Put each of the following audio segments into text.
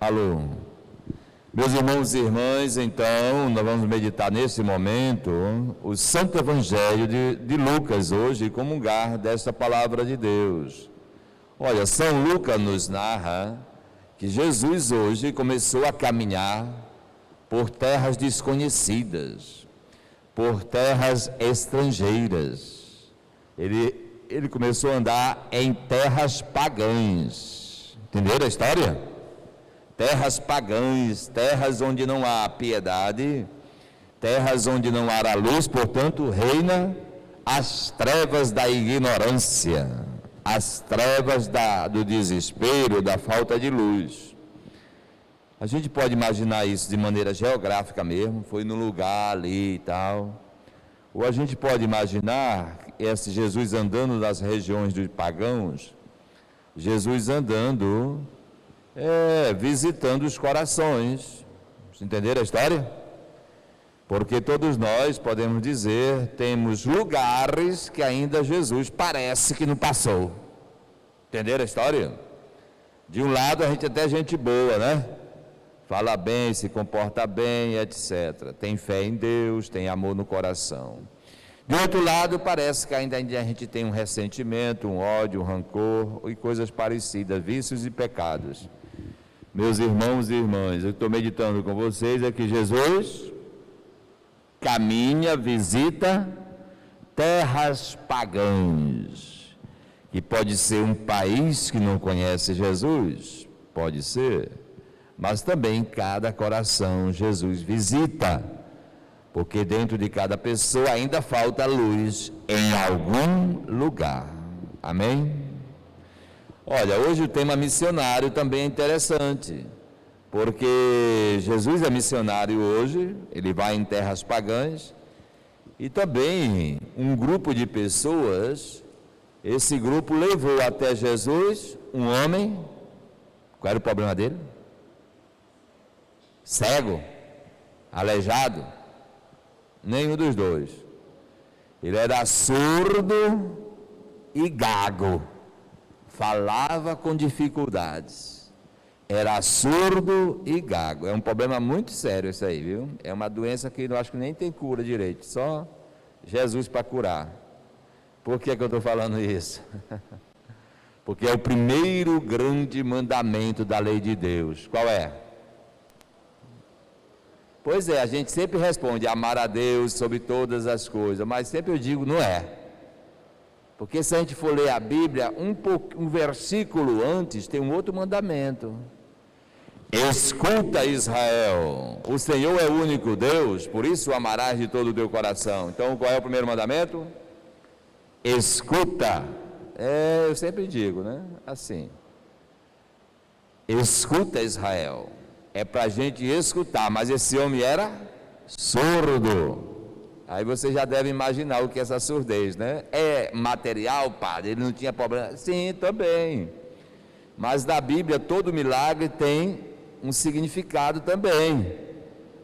Alô. Meus irmãos e irmãs, então, nós vamos meditar nesse momento o Santo Evangelho de Lucas hoje e comungar desta palavra de Deus. Olha, São Lucas nos narra que Jesus hoje começou a caminhar por terras desconhecidas, por terras estrangeiras. Ele começou a andar em terras pagãs. Entenderam a história? Terras pagãs, terras onde não há piedade, terras onde não há luz, portanto, reina as trevas da ignorância, as trevas do desespero, da falta de luz. A gente pode imaginar isso de maneira geográfica mesmo, foi num lugar ali e tal. Ou a gente pode imaginar esse Jesus andando nas regiões dos pagãos, Jesus andando, visitando os corações. Vocês entenderam a história? Porque todos nós podemos dizer, temos lugares que ainda Jesus parece que não passou. Entenderam a história? De um lado a gente até é gente boa, né? Fala bem, se comporta bem, etc. Tem fé em Deus, tem amor no coração. De outro lado, parece que ainda a gente tem um ressentimento, um ódio, um rancor e coisas parecidas, vícios e pecados. Meus irmãos e irmãs, eu estou meditando com vocês é que Jesus caminha, visita terras pagãs, que pode ser um país que não conhece Jesus, pode ser, mas também cada coração Jesus visita, porque dentro de cada pessoa ainda falta luz em algum lugar. Amém? Olha, hoje o tema missionário também é interessante, porque Jesus é missionário hoje, ele vai em terras pagãs, e também um grupo de pessoas, esse grupo levou até Jesus um homem. Qual era o problema dele? Cego, aleijado, nenhum dos dois. Ele era surdo e gago, falava com dificuldades, era surdo e gago. É um problema muito sério isso aí, viu? É uma doença que eu acho que nem tem cura direito, só Jesus para curar. Por que eu estou falando isso? Porque é o primeiro grande mandamento da lei de Deus. Qual é? Pois é, a gente sempre responde, amar a Deus sobre todas as coisas, mas sempre eu digo, não é. Porque se a gente for ler a Bíblia, um versículo antes tem um outro mandamento. Escuta, Israel, o Senhor é o único Deus, por isso o amarás de todo o teu coração. Então, qual é o primeiro mandamento? Escuta. Eu sempre digo, né? Assim. Escuta, Israel. É para a gente escutar, mas esse homem era surdo. Aí você já deve imaginar o que é essa surdez, né? É material, padre? Ele não tinha problema? Sim, também. Mas na Bíblia todo milagre tem um significado também.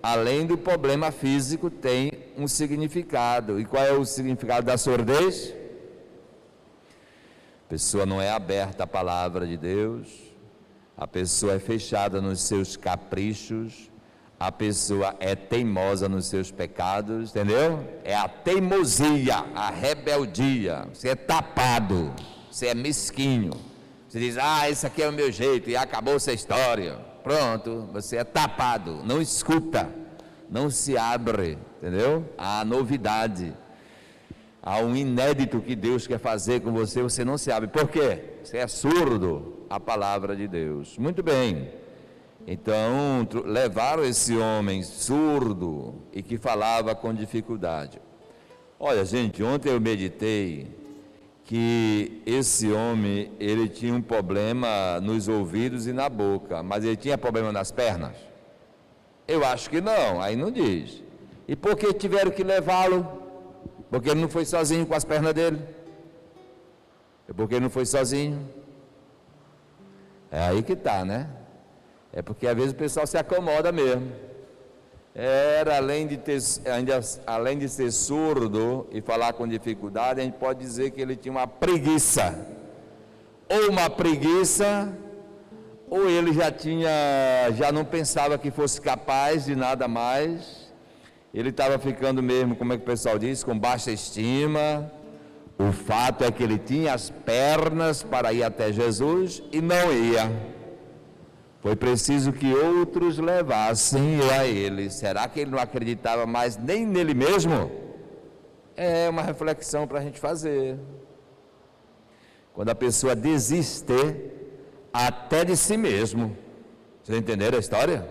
Além do problema físico, tem um significado. E qual é o significado da surdez? A pessoa não é aberta à palavra de Deus, a pessoa é fechada nos seus caprichos, a pessoa é teimosa nos seus pecados, entendeu? É a teimosia, a rebeldia. Você é tapado, você é mesquinho. Você diz, esse aqui é o meu jeito e acabou essa história. Pronto, você é tapado, não escuta, não se abre, entendeu? Há novidade, há um inédito que Deus quer fazer com você, você não se abre. Por quê? Você é surdo à palavra de Deus. Muito bem. Então, levaram esse homem surdo e que falava com dificuldade. Olha, gente, ontem eu meditei que esse homem, ele tinha um problema nos ouvidos e na boca, mas ele tinha problema nas pernas? Eu acho que não, aí não diz. E por que tiveram que levá-lo? Porque ele não foi sozinho com as pernas dele? É porque ele não foi sozinho? É aí que está, né? É porque às vezes o pessoal se acomoda mesmo. Além de ser surdo e falar com dificuldade, a gente pode dizer que ele tinha uma preguiça. Ou uma preguiça, ou ele já não pensava que fosse capaz de nada mais, ele estava ficando mesmo, como é que o pessoal diz, com baixa estima. O fato é que ele tinha as pernas para ir até Jesus e não ia. Foi preciso que outros levassem a ele. Será que ele não acreditava mais nem nele mesmo? É uma reflexão para a gente fazer. Quando a pessoa desiste até de si mesmo. Vocês entenderam a história?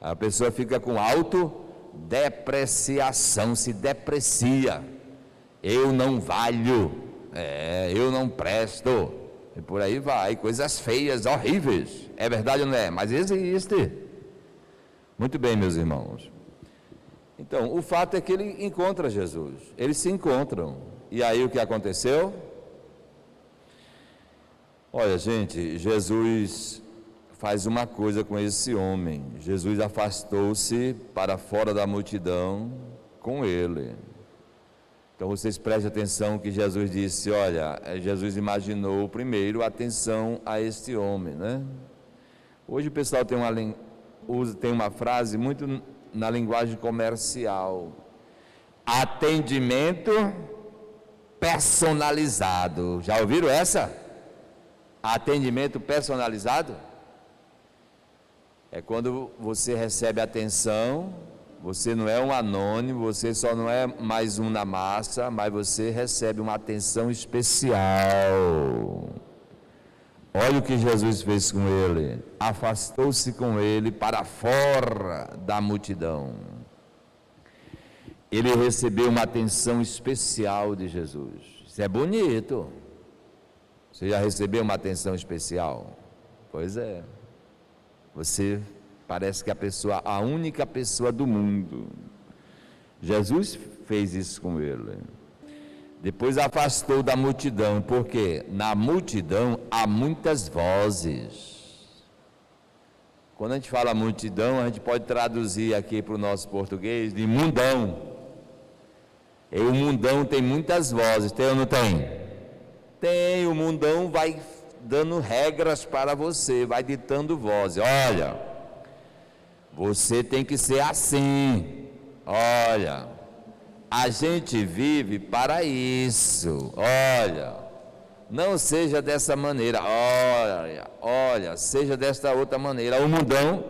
A pessoa fica com autodepreciação, se deprecia. Eu não valho, eu não presto. E por aí vai, coisas feias, horríveis. É verdade ou não é? Mas existe. Muito bem, meus irmãos. Então, o fato é que ele encontra Jesus. Eles se encontram. E aí o que aconteceu? Olha, gente, Jesus faz uma coisa com esse homem. Jesus afastou-se para fora da multidão com ele. Então vocês prestem atenção que Jesus disse, olha, Jesus imaginou primeiro atenção a este homem, né? Hoje o pessoal tem uma frase muito na linguagem comercial, atendimento personalizado. Já ouviram essa? Atendimento personalizado? É quando você recebe atenção. Você não é um anônimo, você só não é mais um na massa, mas você recebe uma atenção especial. Olha o que Jesus fez com ele. Afastou-se com ele para fora da multidão. Ele recebeu uma atenção especial de Jesus. Isso é bonito. Você já recebeu uma atenção especial? Pois é. Você parece que a única pessoa do mundo. Jesus fez isso com ele. Depois afastou da multidão, porque na multidão há muitas vozes. Quando a gente fala multidão, a gente pode traduzir aqui para o nosso português de mundão. E o mundão tem muitas vozes, tem ou não tem? Tem, o mundão vai dando regras para você, vai ditando vozes. Olha, você tem que ser assim. Olha, a gente vive para isso. Olha, não seja dessa maneira. Olha, seja desta outra maneira. O mundão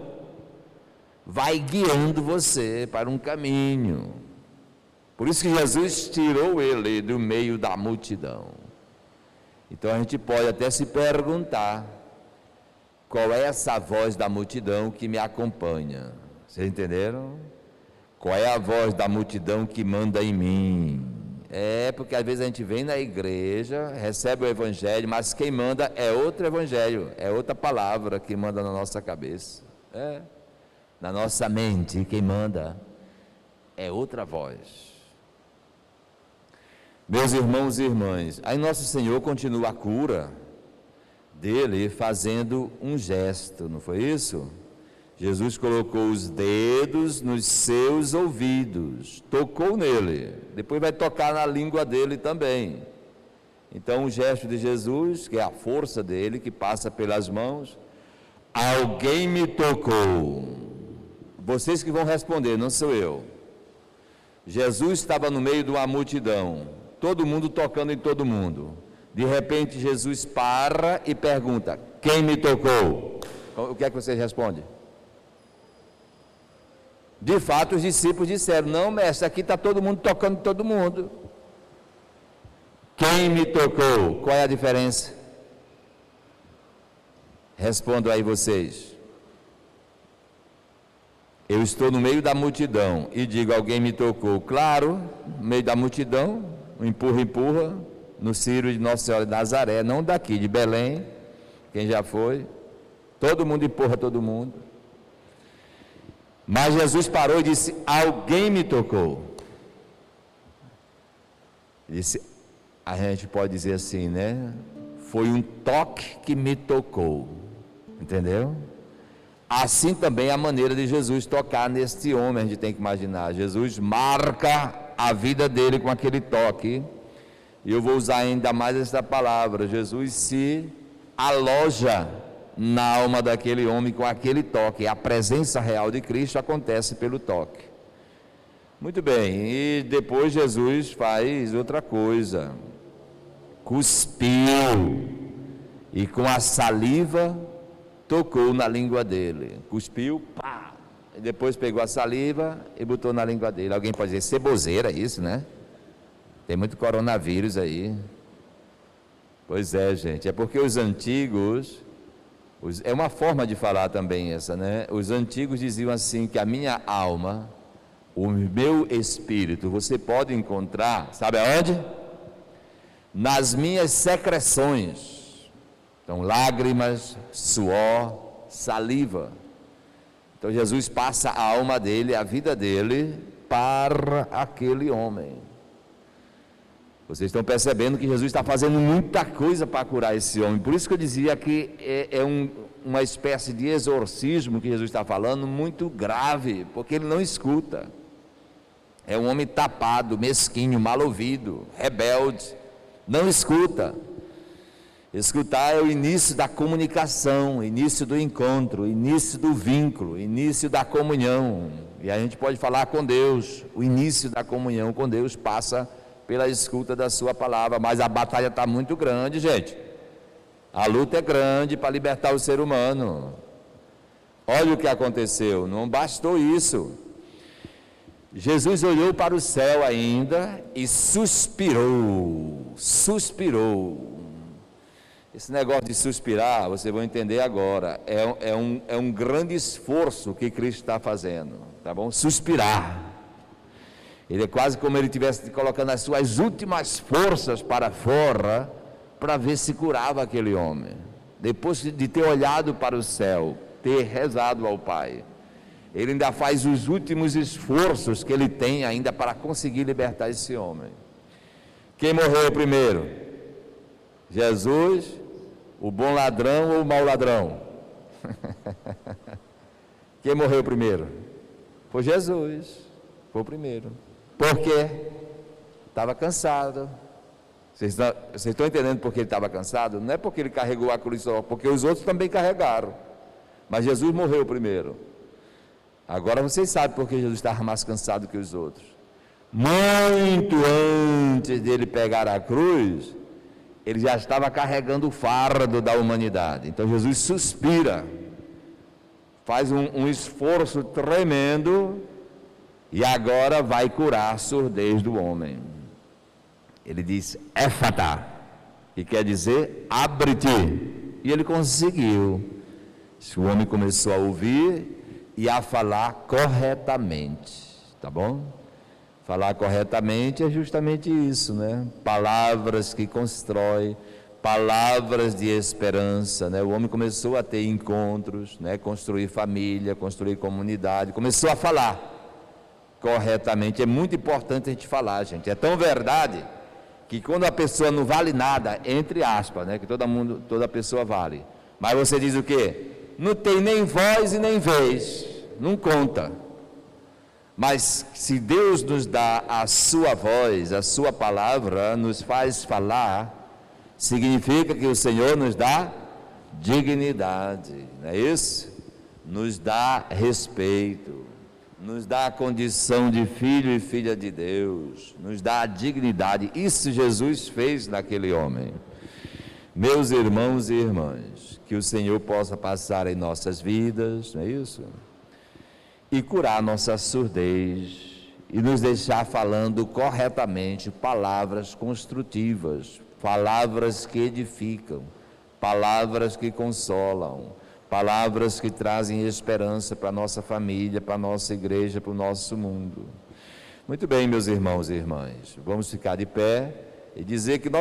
vai guiando você para um caminho. Por isso que Jesus tirou ele do meio da multidão. Então a gente pode até se perguntar: qual é essa voz da multidão que me acompanha? Vocês entenderam? Qual é a voz da multidão que manda em mim? Porque às vezes a gente vem na igreja, recebe o evangelho, mas quem manda é outro evangelho, é outra palavra que manda na nossa cabeça. Na nossa mente, quem manda é outra voz. Meus irmãos e irmãs, aí nosso Senhor continua a cura dele fazendo um gesto, não foi isso? Jesus colocou os dedos nos seus ouvidos, tocou nele, depois vai tocar na língua dele também. Então o gesto de Jesus, que é a força dele, que passa pelas mãos, alguém me tocou. Vocês que vão responder, não sou eu. Jesus estava no meio de uma multidão, todo mundo tocando em todo mundo. De repente Jesus para e pergunta: quem me tocou? O que é que vocês respondem? De fato os discípulos disseram: não, mestre, aqui está todo mundo tocando todo mundo. Quem me tocou? Qual é a diferença? Respondam aí vocês. Eu estou no meio da multidão e digo: alguém me tocou. Claro, no meio da multidão, empurra, no Círio de Nossa Senhora de Nazaré, não daqui, de Belém, quem já foi, todo mundo empurra todo mundo. Mas Jesus parou e disse: alguém me tocou. A gente pode dizer assim, né? Foi um toque que me tocou, entendeu? Assim também é a maneira de Jesus tocar neste homem, a gente tem que imaginar. Jesus marca a vida dele com aquele toque. E eu vou usar ainda mais essa palavra: Jesus se aloja na alma daquele homem com aquele toque. A presença real de Cristo acontece pelo toque. Muito bem, e depois Jesus faz outra coisa. Cuspiu e com a saliva tocou na língua dele. Cuspiu, pá! E depois pegou a saliva e botou na língua dele. Alguém pode dizer, ceboseira isso, né? Tem muito coronavírus aí. Pois é, gente, é porque os antigos, é uma forma de falar também essa, né? Os antigos diziam assim, que a minha alma, o meu espírito, você pode encontrar, sabe aonde? Nas minhas secreções. Então, lágrimas, suor, saliva. Então, Jesus passa a alma dele, a vida dele, para aquele homem. Vocês estão percebendo que Jesus está fazendo muita coisa para curar esse homem. Por isso que eu dizia que uma espécie de exorcismo que Jesus está falando, muito grave, porque ele não escuta. É um homem tapado, mesquinho, mal ouvido, rebelde, não escuta. Escutar é o início da comunicação, o início do encontro, o início do vínculo, o início da comunhão. E a gente pode falar com Deus, o início da comunhão com Deus passa pela escuta da sua palavra, mas a batalha está muito grande, gente. A luta é grande para libertar o ser humano. Olha o que aconteceu, não bastou isso. Jesus olhou para o céu ainda e suspirou. Esse negócio de suspirar, vocês vão entender agora, é um grande esforço que Cristo está fazendo, tá bom? Suspirar. Ele é quase como ele estivesse colocando as suas últimas forças para fora, para ver se curava aquele homem. Depois de ter olhado para o céu, ter rezado ao Pai, ele ainda faz os últimos esforços que ele tem ainda para conseguir libertar esse homem. Quem morreu primeiro? Jesus, o bom ladrão ou o mau ladrão? Quem morreu primeiro? Foi Jesus, foi o primeiro. Por quê? Estava cansado. Vocês estão entendendo por que ele estava cansado? Não é porque ele carregou a cruz só, porque os outros também carregaram. Mas Jesus morreu primeiro. Agora vocês sabem por que Jesus estava mais cansado que os outros. Muito antes dele pegar a cruz, ele já estava carregando o fardo da humanidade. Então Jesus suspira, faz um esforço tremendo e agora vai curar a surdez do homem. Ele diz, éfata, que quer dizer, abre-te. E ele conseguiu. O homem começou a ouvir e a falar corretamente, tá bom? Falar corretamente é justamente isso, né? Palavras que constroem, palavras de esperança, né? O homem começou a ter encontros, né? Construir família, construir comunidade, começou a falar corretamente. É muito importante a gente falar, gente. É tão verdade que quando a pessoa não vale nada, entre aspas, né? Que toda pessoa vale. Mas você diz o quê? Não tem nem voz e nem vez, não conta. Mas se Deus nos dá a sua voz, a sua palavra, nos faz falar, significa que o Senhor nos dá dignidade, não é isso? Nos dá respeito, nos dá a condição de filho e filha de Deus, nos dá a dignidade. Isso Jesus fez naquele homem. Meus irmãos e irmãs, que o Senhor possa passar em nossas vidas, não é isso? E curar nossa surdez, e nos deixar falando corretamente palavras construtivas, palavras que edificam, palavras que consolam, palavras que trazem esperança para a nossa família, para a nossa igreja, para o nosso mundo. Muito bem, meus irmãos e irmãs, vamos ficar de pé e dizer que nós